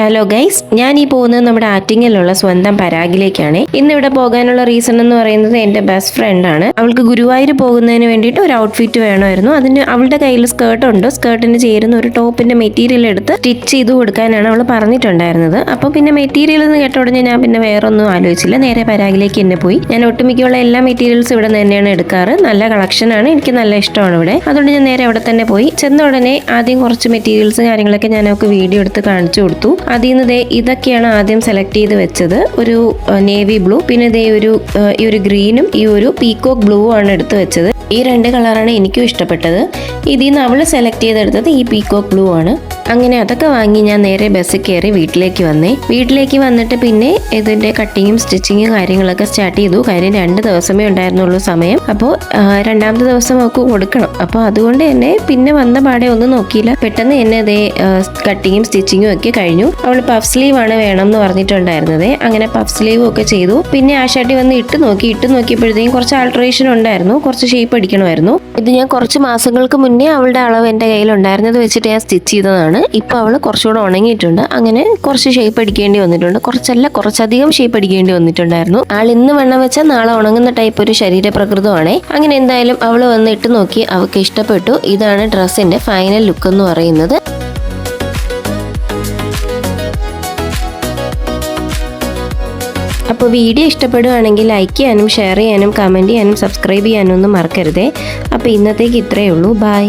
Hello guys, ഞാൻ ഈ പോകുന്നത് നമ്മുടെ ആറ്റിങ്ങലുള്ള സ്വന്തം പരാഗിലേക്കാണ്. ഇന്നിവിടെ പോകാനുള്ള റീസൺ എന്ന് പറയുന്നത് എൻ്റെ ബെസ്റ്റ് ഫ്രണ്ടാണ്. അവൾക്ക് ഗുരുവായൂർ പോകുന്നതിന് വേണ്ടിയിട്ട് ഒരു ഔട്ട്ഫിറ്റ് വേണമായിരുന്നു. അതിന് അവളുടെ കയ്യിൽ സ്കേർട്ടുണ്ട്. സ്കേർട്ടിന് ചേരുന്ന ഒരു ടോപ്പിന്റെ മെറ്റീരിയൽ എടുത്ത് സ്റ്റിച്ച് ചെയ്ത് കൊടുക്കാനാണ് അവൾ പറഞ്ഞിട്ടുണ്ടായിരുന്നത്. അപ്പോൾ പിന്നെ മെറ്റീരിയൽ എന്ന് കേട്ട ഉടനെ ഞാൻ പിന്നെ വേറെ ഒന്നും ആലോചിച്ചില്ല, നേരെ പരാഗിലേക്ക് തന്നെ പോയി. ഞാൻ ഒട്ടുമിക്കുള്ള എല്ലാ മെറ്റീരിയൽസും ഇവിടെ നിന്ന് തന്നെയാണ് എടുക്കാറ്. നല്ല കളക്ഷനാണ്, എനിക്ക് നല്ല ഇഷ്ടമാണ് ഇവിടെ. അതുകൊണ്ട് ഞാൻ നേരെ അവിടെ തന്നെ പോയി. ചെന്ന ഉടനെ ആദ്യം കുറച്ച് മെറ്റീരിയൽസ് കാര്യങ്ങളൊക്കെ ഞാൻ അവൾക്ക് വീഡിയോ എടുത്ത് കാണിച്ചു കൊടുത്തു. അതിൽ നിന്ന് ഇതൊക്കെയാണ് ആദ്യം സെലക്ട് ചെയ്ത് വെച്ചത്. ഒരു നേവി ബ്ലൂ, പിന്നെ ഈ ഒരു ഗ്രീനും ഈ ഒരു പീകോക്ക് ബ്ലൂ ആണ് എടുത്ത് വെച്ചത്. ഈ രണ്ട് കളറാണ് എനിക്കും ഇഷ്ടപ്പെട്ടത്. ഇതിൽ നിന്ന് അവൾ സെലക്ട് ചെയ്തെടുത്തത് ഈ പീകോക്ക് ബ്ലൂ ആണ്. അങ്ങനെ അതൊക്കെ വാങ്ങി ഞാൻ നേരെ ബസ്സിൽ കയറി വീട്ടിലേക്ക് വന്നേ. വീട്ടിലേക്ക് വന്നിട്ട് പിന്നെ ഇതിന്റെ കട്ടിങ്ങും സ്റ്റിച്ചിങ്ങും കാര്യങ്ങളൊക്കെ സ്റ്റാർട്ട് ചെയ്തു. കാര്യം 2 ദിവസമേ ഉണ്ടായിരുന്നുള്ളൂ സമയം. അപ്പോൾ രണ്ടാമത്തെ ദിവസം അവൾക്ക് കൊടുക്കണം. അപ്പോൾ അതുകൊണ്ട് തന്നെ പിന്നെ വന്ന പാടെ ഒന്നും നോക്കിയില്ല, പെട്ടെന്ന് തന്നെ അതേ കട്ടിങ്ങും സ്റ്റിച്ചിങ്ങും ഒക്കെ കഴിഞ്ഞു. അവൾ പഫ് സ്ലീവ് ആണ് വേണം എന്ന് പറഞ്ഞിട്ടുണ്ടായിരുന്നത്. അങ്ങനെ പഫ് സ്ലീവും ഒക്കെ ചെയ്തു. പിന്നെ ആ ഷർട്ടി വന്ന് ഇട്ട് നോക്കിയപ്പോഴത്തേക്കും കുറച്ച് ആൾട്രേഷൻ ഉണ്ടായിരുന്നു, കുറച്ച് ഷേപ്പ് അടിക്കണമായിരുന്നു. ഇത് ഞാൻ കുറച്ച് മാസങ്ങൾക്ക് മുന്നേ അവളുടെ അളവ് എൻ്റെ കയ്യിലുണ്ടായിരുന്നത് വെച്ചിട്ട് ഞാൻ സ്റ്റിച്ച് ചെയ്തതാണ്. ഇപ്പോൾ അവൾ കുറച്ചുകൂടെ ഉണങ്ങിയിട്ടുണ്ട്. അങ്ങനെ കുറച്ച് ഷേപ്പ് അടിക്കേണ്ടി വന്നിട്ടുണ്ട്. കുറച്ചധികം ഷേപ്പ് അടിക്കേണ്ടി വന്നിട്ടുണ്ടായിരുന്നു. ആൾ ഇന്ന് വണ്ണം വെച്ചാൽ നാളെ ഉണങ്ങുന്ന ടൈപ്പ് ഒരു ശരീരപ്രകൃതമാണേ. അങ്ങനെ എന്തായാലും അവൾ വന്ന് ഇട്ട് നോക്കി, അവൾക്ക് ഇഷ്ടപ്പെട്ടു. ഇതാണ് ഡ്രസ്സിന്റെ ഫൈനൽ ലുക്ക് എന്ന് പറയുന്നത്. അപ്പോൾ വീഡിയോ ഇഷ്ടപ്പെടുകയാണെങ്കിൽ ലൈക്ക് ചെയ്യാനും ഷെയർ ചെയ്യാനും കമൻറ്റ് ചെയ്യാനും സബ്സ്ക്രൈബ് ചെയ്യാനും ഒന്നും മറക്കരുതേ. അപ്പോൾ ഇന്നത്തേക്ക് ഇത്രയേ ഉള്ളൂ. ബൈ.